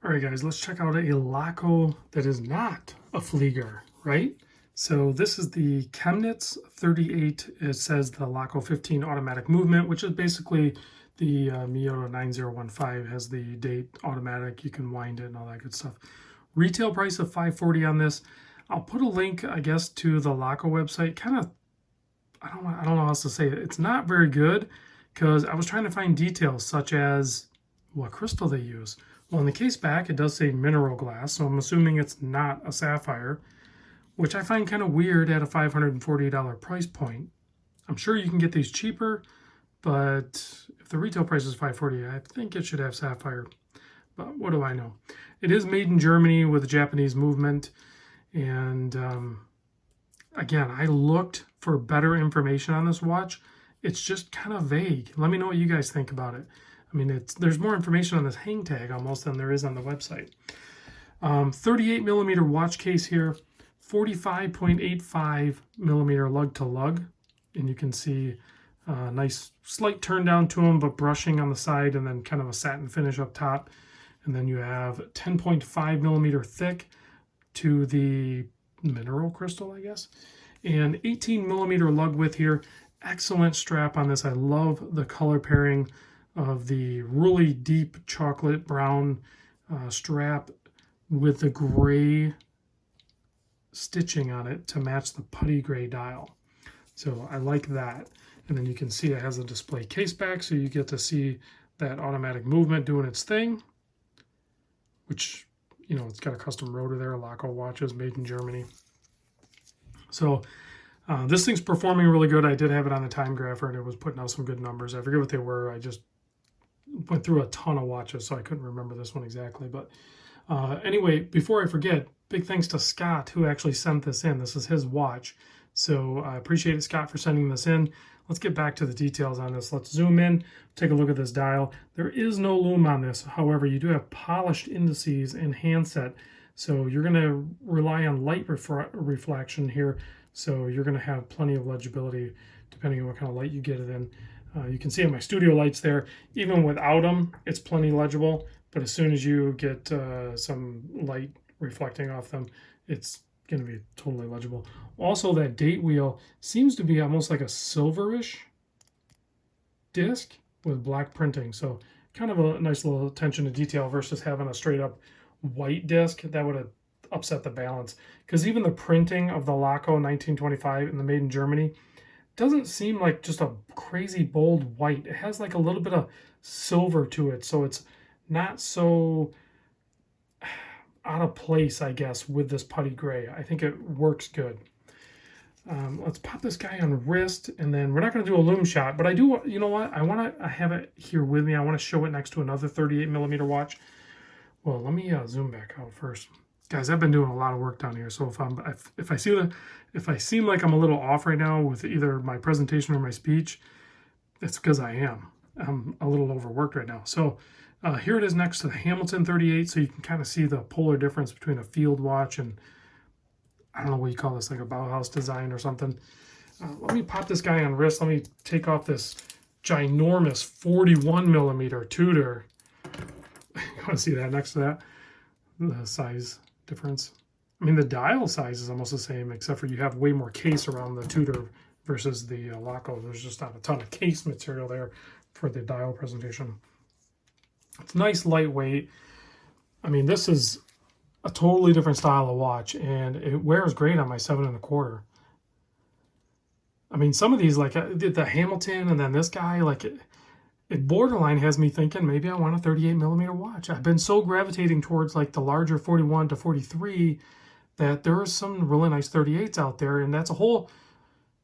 All right, guys, let's check out a Laco that is not a Flieger, right? So this is the Chemnitz 38. It says the Laco 15 automatic movement, which is basically the Miyota 9015 has the date automatic. You can wind it and all that good stuff. Retail price of $540 on this. I'll put a link, I guess, to the Laco website. Kind of, I don't know how else to say it. It's not very good because I was trying to find details such as what crystal they use. Well, in the case back, it does say mineral glass, so I'm assuming it's not a sapphire, which I find kind of weird at a $540 price point. I'm sure you can get these cheaper, but if the retail price is $540, I think it should have sapphire. But what do I know? It is made in Germany with a Japanese movement, and again, I looked for better information on this watch. It's just kind of vague. Let me know what you guys think about it. I mean, there's more information on this hang tag almost than there is on the website. 38 millimeter watch case here, 45.85 millimeter lug to lug, and you can see a nice slight turn down to them, but brushing on the side, and then kind of a satin finish up top. And then you have 10.5 millimeter thick to the mineral crystal, I guess, and 18 millimeter lug width here. Excellent strap on this. I love the color pairing of the really deep chocolate brown strap with the gray stitching on it to match the putty gray dial. So I like that. And then you can see it has a display case back, so you get to see that automatic movement doing its thing, which, you know, it's got a custom rotor there, Laco watches made in Germany. So this thing's performing really good. I did have it on the time grapher, and it was putting out some good numbers. I forget what they were. I just went through a ton of watches, so I couldn't remember this one exactly. But anyway, before I forget, big thanks to Scott, who actually sent this in. This is his watch. So I appreciate it, Scott, for sending this in. Let's get back to the details on this. Let's zoom in, take a look at this dial. There is no lume on this. However, you do have polished indices and handset. So you're going to rely on light reflection here. So you're going to have plenty of legibility depending on what kind of light you get it in. You can see my studio lights there. Even without them, it's plenty legible. But as soon as you get some light reflecting off them, it's going to be totally legible. Also, that date wheel seems to be almost like a silverish disc with black printing. So kind of a nice little attention to detail versus having a straight up white disc. That would have upset the balance. Because even the printing of the Laco 1925 and the made in Germany doesn't seem like just a crazy bold white. It has like a little bit of silver to it, so it's not so out of place, I guess, with this putty gray. I think it works good. Let's pop this guy on wrist, and then we're not going to do a lume shot, but I do, you know what? I have it here with me. I want to show it next to another 38 millimeter watch. Well, let me zoom back out first. Guys, I've been doing a lot of work down here, so if I seem like I'm a little off right now with either my presentation or my speech, it's because I am. I'm a little overworked right now. So here it is next to the Hamilton 38, so you can kind of see the polar difference between a field watch and, I don't know what you call this, like a Bauhaus design or something. Let me pop this guy on wrist. Let me take off this ginormous 41 millimeter Tudor. You want to see that next to that? The size difference. I mean, the dial size is almost the same, except for you have way more case around the Tudor versus the Laco. There's just not a ton of case material there for the dial presentation. It's nice, lightweight. I mean, this is a totally different style of watch, and it wears great on my 7 1/4. I mean, some of these, like the Hamilton and then this guy, like it borderline has me thinking maybe I want a 38 millimeter watch. I've been so gravitating towards like the larger 41 to 43 that there are some really nice 38s out there, and that's a whole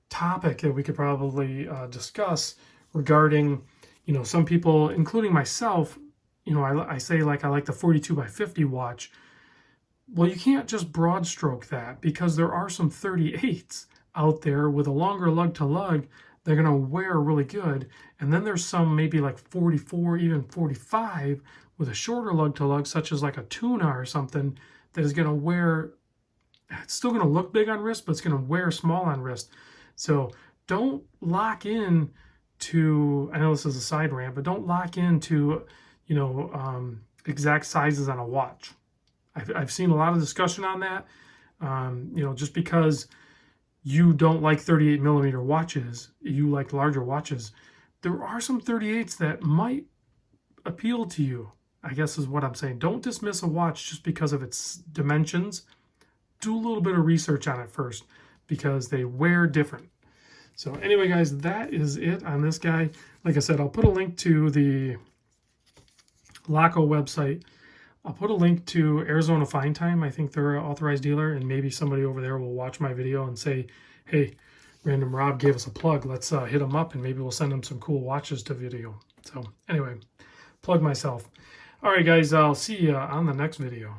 topic that we could probably discuss regarding, you know, some people, including myself, you know, I say like I like the 42 by 50 watch. Well, you can't just broad stroke that, because there are some 38s out there with a longer lug to lug. They're going to wear really good. And then there's some maybe like 44, even 45 with a shorter lug to lug, such as like a Tuna or something, that is going to wear, it's still going to look big on wrist, but it's going to wear small on wrist. So don't lock in to, I know this is a side rant, but don't lock into, you know, exact sizes on a watch. I've seen a lot of discussion on that. Just because you don't like 38 millimeter watches, you like larger watches, there are some 38s that might appeal to you, I guess is what I'm saying. Don't dismiss a watch just because of its dimensions. Do a little bit of research on it first, because they wear different. So anyway, guys, that is it on this guy. Like I said, I'll put a link to the Laco website. I'll put a link to Arizona Fine Time. I think they're an authorized dealer, and maybe somebody over there will watch my video and say, hey, Random Rob gave us a plug. Let's hit them up, and maybe we'll send them some cool watches to video. So anyway, plug myself. All right, guys, I'll see you on the next video.